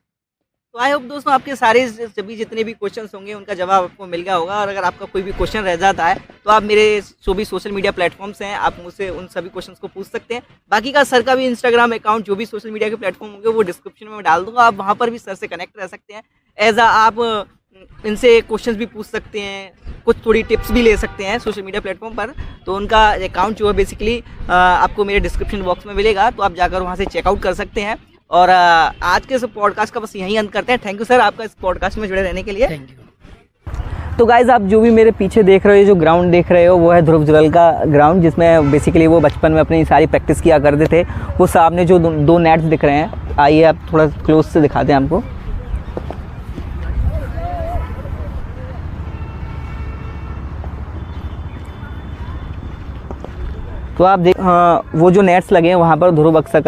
तो आई होप दोस्तों आपके सारे सभी जितने भी क्वेश्चंस होंगे उनका जवाब आपको मिल गया होगा, और अगर आपका कोई भी क्वेश्चन रह जाता है तो आप मेरे जो भी सोशल मीडिया प्लेटफॉर्म्स हैं आप मुझसे उन सभी क्वेश्चंस को पूछ सकते हैं। बाकी का सर का भी इंस्टाग्राम अकाउंट, जो भी सोशल मीडिया के प्लेटफॉर्म होंगे वो डिस्क्रिप्शन में डाल दूंगा, आप वहाँ पर भी सर से कनेक्ट रह सकते हैं। एज आप इनसे क्वेश्चंस भी पूछ सकते हैं, कुछ थोड़ी टिप्स भी ले सकते हैं सोशल मीडिया प्लेटफॉर्म पर। तो उनका अकाउंट जो है बेसिकली आपको मेरे डिस्क्रिप्शन बॉक्स में मिलेगा, तो आप जाकर वहाँ से चेकआउट कर सकते हैं। और आज के इस पॉडकास्ट का बस यहीं अंत करते हैं। थैंक यू सर आपका इस पॉडकास्ट में जुड़े रहने के लिए। Thank you. तो गाइज आप जो भी मेरे पीछे देख रहे हो, जो ग्राउंड देख रहे हो, वो है ध्रुव जुरैल का ग्राउंड, जिसमें बेसिकली वो बचपन में अपनी सारी प्रैक्टिस किया करते थे। वो सामने जो दो नेट्स दिख रहे हैं, आइए आप थोड़ा क्लोज से दिखाते हैं आपको। तो आप देख वो जो नेट्स लगे हैं वहाँ पर ध्रुव अक्सर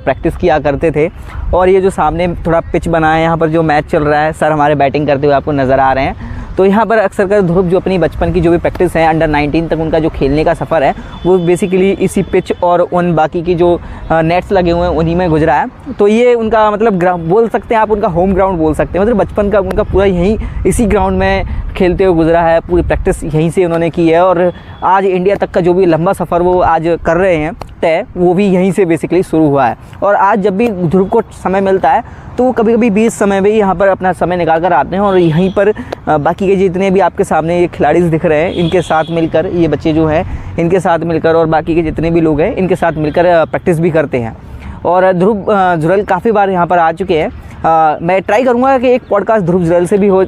प्रैक्टिस किया करते थे। और ये जो सामने थोड़ा पिच बना है, यहाँ पर जो मैच चल रहा है, सर हमारे बैटिंग करते हुए आपको नज़र आ रहे हैं। तो यहाँ पर अक्सर कर ध्रुव जो अपनी बचपन की जो भी प्रैक्टिस है, अंडर 19 तक उनका जो खेलने का सफ़र है, वो बेसिकली इसी पिच और उन बाकी की जो नेट्स लगे हुए हैं उन्हीं में गुजरा है। तो ये उनका मतलब बोल सकते हैं आप, उनका होम ग्राउंड बोल सकते हैं। मतलब बचपन का उनका पूरा यहीं इसी ग्राउंड में खेलते हुए गुजरा है, पूरी प्रैक्टिस यहीं से उन्होंने की है। और आज इंडिया तक का जो भी लंबा सफ़र वो आज कर रहे हैं तय, वो भी यहीं से बेसिकली शुरू हुआ है। और आज जब भी ध्रुव को समय मिलता है तो वो कभी कभी 20 समय में यहाँ पर अपना समय निकाल कर आते हैं, और यहीं पर बाकी के जितने भी आपके सामने ये खिलाड़ी दिख रहे हैं, इनके साथ मिलकर, ये बच्चे जो हैं इनके साथ मिलकर, और बाकी के जितने भी लोग हैं इनके साथ मिलकर प्रैक्टिस भी करते हैं। और ध्रुव जुरैल काफ़ी बार यहाँ पर आ चुके हैं। मैं ट्राई करूँगा कि एक पॉडकास्ट ध्रुव जुरैल से भी हो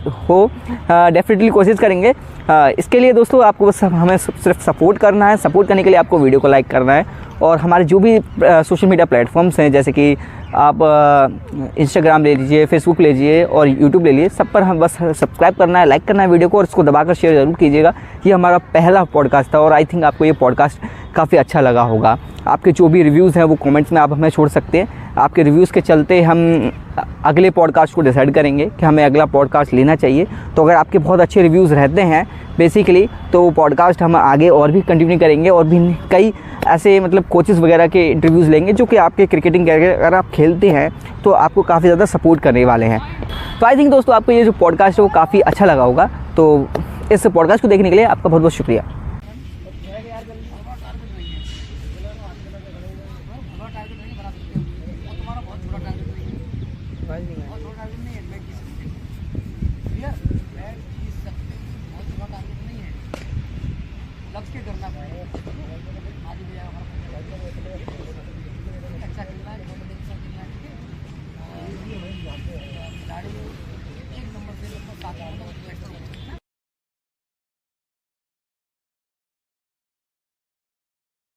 डेफिनेटली कोशिश करेंगे। इसके लिए दोस्तों आपको बस हमें सिर्फ सपोर्ट करना है। सपोर्ट करने के लिए आपको वीडियो को लाइक करना है, और हमारे जो भी सोशल मीडिया प्लेटफॉर्म्स हैं, जैसे कि आप इंस्टाग्राम ले लीजिए, फेसबुक ले लीजिए और यूट्यूब ले लीजिए, सब पर हम बस सब्सक्राइब करना है, लाइक करना है वीडियो को, और इसको दबाकर शेयर ज़रूर कीजिएगा। ये हमारा पहला पॉडकास्ट था, और आई थिंक आपको ये पॉडकास्ट काफ़ी अच्छा लगा होगा। आपके जो भी रिव्यूज़ हैं वो कमेंट्स में आप हमें छोड़ सकते हैं। आपके रिव्यूज़ के चलते हम अगले पॉडकास्ट को डिसाइड करेंगे कि हमें अगला पॉडकास्ट लेना चाहिए। तो अगर आपके बहुत अच्छे रिव्यूज़ रहते हैं बेसिकली, तो वो पॉडकास्ट हम आगे और भी कंटिन्यू करेंगे, और भी कई ऐसे मतलब कोचेस वगैरह के इंटरव्यूज़ लेंगे जो कि आपके क्रिकेटिंग कैरियर अगर आप खेलते हैं तो आपको काफ़ी ज़्यादा सपोर्ट करने वाले हैं। तो आई थिंक दोस्तों आपको ये जो पॉडकास्ट है वो काफ़ी अच्छा लगा होगा। तो इस पॉडकास्ट को देखने के लिए आपका बहुत बहुत शुक्रिया। नहीं है।